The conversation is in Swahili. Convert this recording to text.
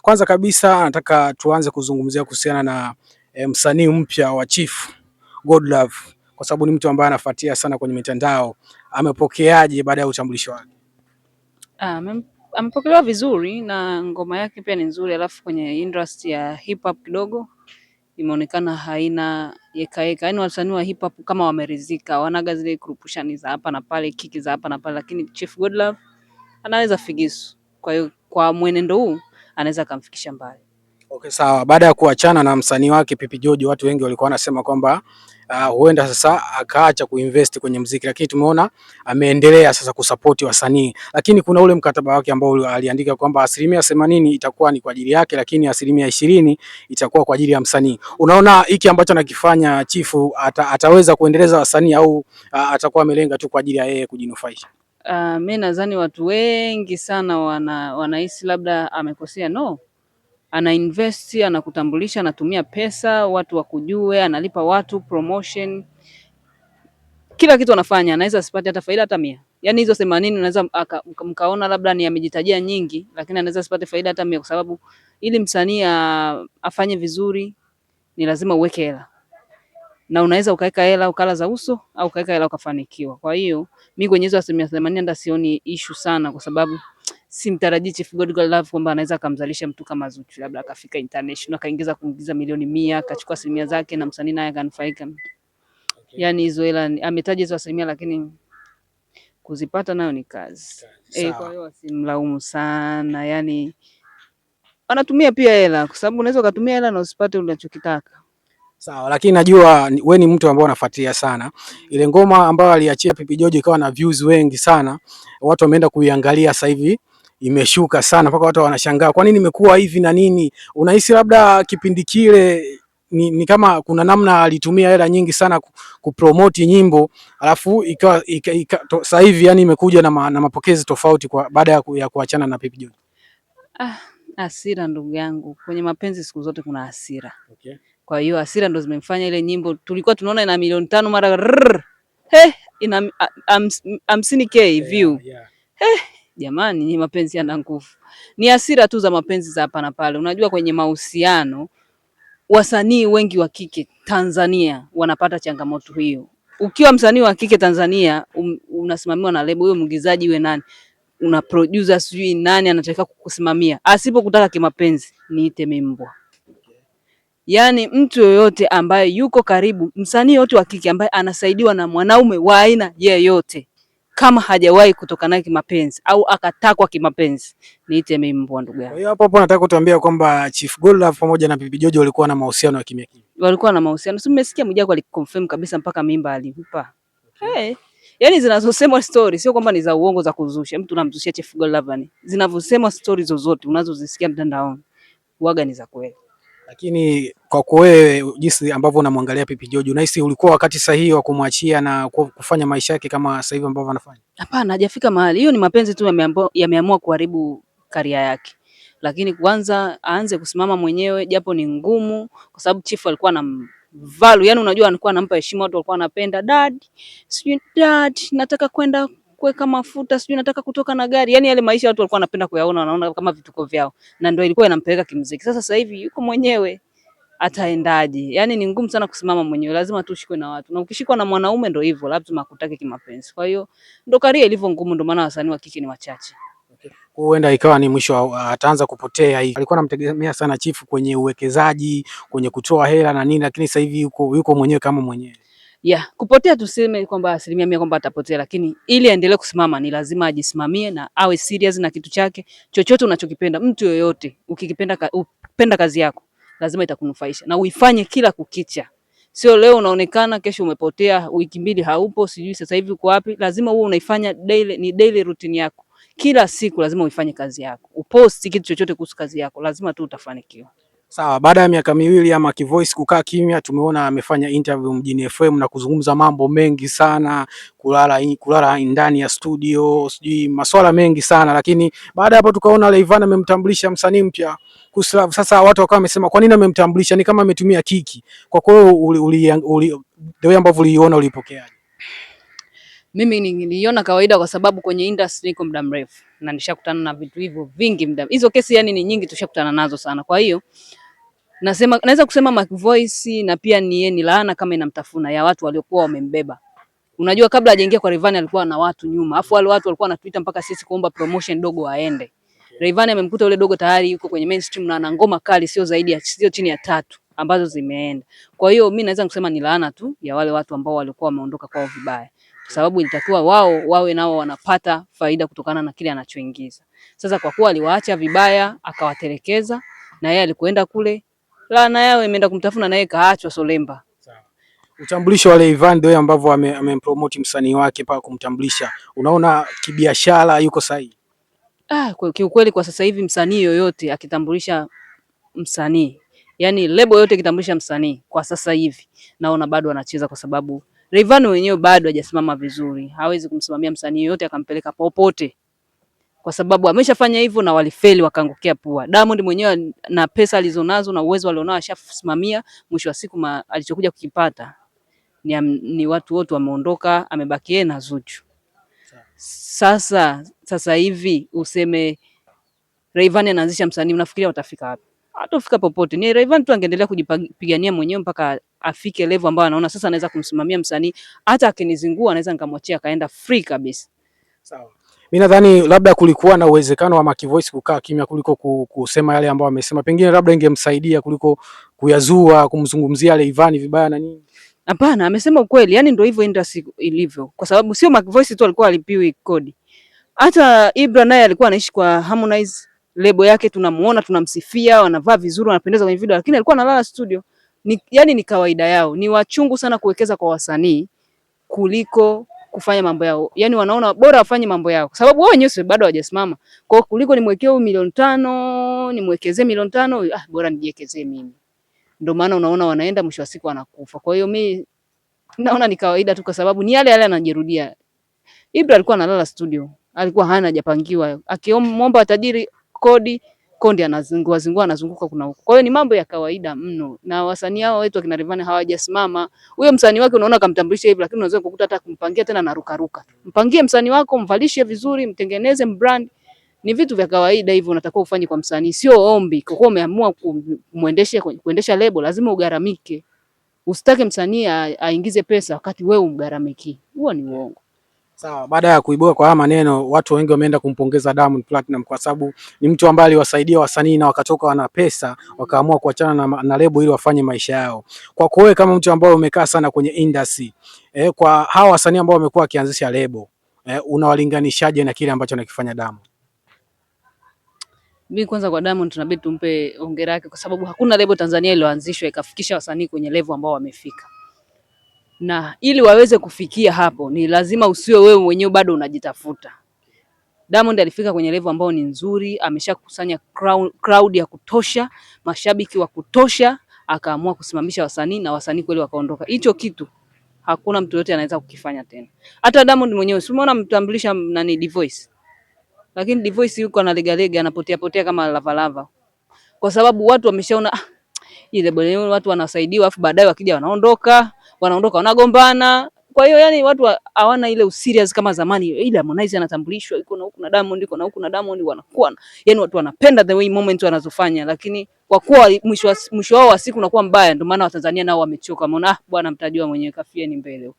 Kwanza kabisa nataka tuanze kuzungumzia kuhusiana na msanii mpya wa Chief Godlove, kwa sababu ni mtu ambaye anafuatia sana kwenye mitandao. Amepokeaje baada ya utambulisho wake? Amepokelewa vizuri na ngoma yake pia ni nzuri, alafu kwenye industry ya hip hop kidogo imeonekana haina yekaeka, yaani wasanii wa hip hop kama wameridhika, wanaga zile kurupushani za hapa na pale, kiki za hapa na pale, lakini Chief Godlove anaweza figisu. Kwa hiyo kwa mwenendo huu anaweza kumfikisha mbali. Okay, sawa. Baada ya kuachana na msanii wake Pipi George, watu wengi walikuwa wanasema kwamba huenda sasa akaacha kuinvest kwenye muziki, lakini tumeona ameendelea sasa kusupport wasanii, lakini kuna ule mkataba wake ambao aliandika kwamba 80% itakuwa ni kwa ajili yake, lakini 20% itakuwa kwa ajili ya msanii. Unaona hiki ambacho anakifanya Chifu ataweza kuendeleza wasanii au atakuwa amelenga tu kwa ajili ya yeye kujinufaisha? Mimi nadhani watu wengi sana wanahisi labda amekosea. No, ana invest, anakutambulisha, anatumia pesa, watu wakujue, analipa watu promotion, kila kitu anafanya, anaweza asipate hata faida hata 100. Yaani hizo 80 unaweza mkaona labda ni amejitajia nyingi, lakini anaweza asipate faida hata 100, kwa sababu ili msanii afanye vizuri ni lazima uweke hela, na unaweza ukaweka hela ukala za uso au ukaweka hela ukafanikiwa. Kwa hiyo mimi kwenye hizo 80% ndio sioni issue sana, kwa sababu simtarajii Chief Godlove kwamba anaweza kumzalisha mtu kama Zuchu, labda akafika international kuingiza milioni 100 akachukua 100 zake na msanii naye akanufaika. Okay. Yaani hizo hela ametaja hizo 100, lakini kuzipata nayo ni kazi. Kwa hiyo wasimlaumu sana, yani anatumia pia hela, kwa sababu unaweza kutumia hela na usipate unachokitaka. Sawa, lakini najua wewe ni mtu ambaye unafuatilia sana ile ngoma ambayo aliachia Pipi George, ikawa na views wengi sana, watu wameenda kuiangalia sasa hivi imeshuka sana mpaka watu wanashangaa kwa nini imekuwa hivi na nini. Unahisi labda kipindi kile ni kama kuna namna alitumia hela nyingi sana kupromote nyimbo, alafu ikawa sasa hivi yani imekuja na mapokezi tofauti kwa baada ya kuachana na Pipi George? Hasira ndugu yangu, kwenye mapenzi siku zote kuna hasira. Okay. Kwa hiyo hasira ndo zimemfanya ile nyimbo tulikuwa tunaona ina milioni 5 mara ina 50k view. Yeah. Jamani, ni mapenzi yana nguvu. Ni hasira tu za mapenzi za hapa na pale. Unajua kwenye mahusiano wasanii wengi wa kike Tanzania wanapata changamoto hiyo. Ukiwa msanii wa kike Tanzania, unasimamiwa na lebo, huyo mwigizaji we nani, una producer sijui nani anataka kukusimamia, asipokutaka kimapenzi niite mbwa. Yaani mtu yoyote ambaye yuko karibu, msanii yote wa kike ambaye anasaidiwa na mwanaume wa aina yeyote, kama hajawahi kutoka naye kimapenzi au akatakwa kimapenzi, niite mbwa ndugu yangu. Kwa hiyo hapo nataka kutuambia kwamba Chief Godlove pamoja na Pipi George walikuwa na mahusiano ya kimya kimya. Walikuwa na mahusiano. Si mmesikia Mwijaku aliconfirm kabisa mpaka mimba alimpa. Yaani zinazosemwa story sio kwamba ni za uongo za kuzusha. Mtu anamzushia Chief Godlove ni. Zinavyosemwa story zozote unazozisikia mtandaoni huaga ni za kweli. Lakini kwa wewe jinsi ambavyo unamwangalia Pipi George, unahisi ulikuwa wakati sahihi wa kumwachia na kufanya maisha yake kama sasa hivi ambavyo anafanya? Hapana, hajafika mahali. Hiyo ni mapenzi tu yameamua kuharibu career yake. Lakini kwanza aanze kusimama mwenyewe, japo ni ngumu, kwa sababu Chief alikuwa na value, yani unajua alikuwa anampa heshima, watu walikuwa wanapenda dad, sijui dad nataka kwenda kuweka mafuta, sijui nataka kutoka na gari, yani yale maisha watu walikuwa wanapenda kuyaona, wanaona kama vituko vyao, na ndio ilikuwa inampeleka kimuziki. Sasa hivi yuko mwenyewe, ataendaje? Yani ni ngumu sana kusimama mwenyewe, lazima tu ushikwe na watu, na ukishikwa na mwanaume ndio hivyo, lazima akutake kimapenzi. Kwa hiyo ndio career ilivyo ngumu, ndio maana wasanii wa kike ni wachache. Huenda ikawa ni mwisho, ataanza kupotea hii. Alikuwa anamtegemea sana Chifu kwenye uwekezaji, kwenye kutoa hela na nini, lakini sasa hivi yuko mwenyewe kama mwenyewe. Yeah, kupotea tuseme kwamba 100% kwamba atapotea, lakini ili aendelee kusimama ni lazima ajisimamie na awe serious na kitu chake. Chochote unachokipenda, mtu yoyote ukikipenda, upenda kazi yako, lazima itakunufaisha na uifanye kila kukicha. Sio leo unaonekana kesho umepotea, wiki mbili haupo, sijui sasa hivi uko wapi. Lazima uwe unaifanya daily, ni daily routine yako. Kila siku lazima uifanye kazi yako. Uposti kitu chochote kuhusu kazi yako, lazima tu utafanikiwa. Sawa, baada ya miaka miwili ama Kivoice kukaa kimya, tumeona amefanya interview Mjini FM na kuzungumza mambo mengi sana, kulala ndani ya studio, sijui masuala mengi sana, lakini baada hapo tukaona Rayvanny amemtambulisha msanii mpya Kuslav. Sasa watu wakawa wamesema kwa nini amemtambulisha, ni kama ametumia kiki. Kwa kweli ndio ambavyo uliona, ulipokeaje? Mimi niliona kawaida kwa sababu kwenye industry niko muda mrefu na nishakutana na vitu hivyo vingi hizo kesi yani ni nyingi, tushakutana nazo sana. Kwa hiyo naweza kusema Mac Voice na pia ni laana kama inamtafuna ya watu waliokuwa wamembeba. Unajua kabla hajaingia kwa Rayvanny alikuwa na watu nyuma. Afu wale watu walikuwa wanatuita mpaka sisi kuomba promotion dogo aende. Rayvanny amemkuta yule dogo tayari yuko kwenye mainstream na ana ngoma kali sio chini ya 3 ambazo zimeenda. Kwa hiyo mimi naweza kusema ni laana tu ya wale watu ambao walikuwa wameondoka kwao vibaya. Kwa sababu ilitakiwa wao wawe nao wanapata faida kutokana na kile anachoingiza. Sasa kwa kuwa aliwaacha vibaya akawatelekeza na yeye alikwenda kule, laana yao imeenda kumtafuna na yeye kaachwa solemba. Utambulisho wa Rayvanny ndio ambavyo amempromote msanii wake mpaka kumtambulisha. Unaona kibiashara yuko sahihi? Kwa kiukweli kwa sasa hivi msanii yoyote akitambulisha msanii, yani lebo yote ikitambulisha msanii kwa sasa hivi naona bado anacheza, kwa sababu Rayvanny wenyewe bado hajasimama vizuri. Hawezi kumsimamia msanii yote akampeleka popote, kwa sababu ameshafanya hivyo na walifeli wakaangukia pua. Diamond mwenyewe na pesa alizonazo na uwezo alionao ashasimamia, mwisho wa siku alichokuja kukipata ni watu wote wameondoka, amebaki yeye na Zuchu. Sasa hivi useme Rayvanny anaanzisha msanii, unafikiria watafika wapi? Hatafika popote. Ni Rayvanny tu angeendelea kujipigania mwenyewe mpaka afike level ambayo anaona sasa anaweza kumsimamia msanii, hata akinizingua anaweza nikamwachia kaenda free kabisa. Sawa. Mimi nadhani labda kulikuwa na uwezekano wa Mac Voice kukaa kimya kuliko kusema yale ambayo amesema. Pengine labda ingemsaidia kuliko kuyazua, kumzungumzia Rayvanny vibaya na nini. Hapana, amesema ukweli. Yani ndio hivyo industry ilivyo. Kwa sababu sio Mac Voice tu alikuwa alipiwi kodi. Hata Ibra naye alikuwa anaishi kwa Harmonize, lebo yake tunamuona, tunamsifia, wanavaa vizuri, wanapendeza kwenye video, lakini alikuwa analala studio. Yani ni kawaida yao. Ni wachungu sana kuwekeza kwa wasanii kuliko kufanya mambo yao. Yani wanaona bora wafanye mambo yao, kwa sababu wao wenyewe bado hawajasimama. Kwa hiyo kuliko nimwekee milioni 5, nimwekezee milioni 5, bora nijiwekezee mimi. Ndio maana unaona wanaenda mwisho wa siku wanakufa. Kwa hiyo mimi naona ni kawaida tu, kwa sababu ni yale yale anajirudia. Ibra alikuwa analala studio, alikuwa hana hajapangiwa. Akiomba tajiri kodi, Konde anazungua anazunguka kuna huko. Kwa hiyo ni mambo ya kawaida mno. Na wasanii hao wetu akina Rayvanny hawajasimama. Huyo msanii wake unaona kamtambulisha hivi, lakini unaweza kukuta hata kumpangia tena na ruka. Mpangie msanii wako, mvalishe vizuri, mtengeneze brand. Ni vitu vya kawaida hivyo unatakiwa ufanye kwa msanii, sio ombi. Kwa kuwa umeamua kuendesha lebo, lazima ugaramike. Usitake msanii aingize pesa wakati wewe umgaramiki. Huo ni uongo. Sawa, baada ya kuibua kwa haya maneno, watu wengi wameenda kumpongeza Diamond Platinum kwa sababu ni mtu ambaye aliwasaidia wasanii na wakatoka wana pesa, wakaamua kuachana na lebo ili wafanye maisha yao. Kwa wewe kama mtu ambaye umekaa sana kwenye industry, kwa hawa wasanii ambao wamekuwa wakianzisha lebo, unawalinganishaje na kile ambacho anakifanya Diamond? Mimi kwanza kwa Diamond tunabidi tumpe hongera yake, kwa sababu hakuna lebo Tanzania iliyoanzishwa ikafikisha wasanii kwenye level ambao wamefika. Na ili waweze kufikia hapo ni lazima usiwe wewe mwenyewe bado unajitafuta. Diamond alifika kwenye level ambao ni nzuri, ameshakusanya crowd ya kutosha, mashabiki wa kutosha, akaamua kusimamisha wasanii na wasanii kweli wakaondoka. Hicho kitu hakuna mtu yote anaweza kukifanya tena. Hata Diamond mwenyewe si umeona mtambulisha nani Divoice. Lakini Divoice yuko analegalega, anapotea kama lava. Kwa sababu watu wameshaona ile bwana, watu wanasaidiwa afu baadaye wakija wanaondoka wanagombana. Kwa hiyo yani watu hawana ile userious kama zamani. Ile Harmonize anatambulishwa iko na huku na Diamond, iko na huku na Diamond, wanakuwa yani watu wanapenda the way moment wanazofanya, lakini kwa kuwa mwisho wao wa siku unakuwa mbaya, ndio maana Watanzania nao wamechoka. Wameona bwana mtajua mwenyewe, kafieni mbele.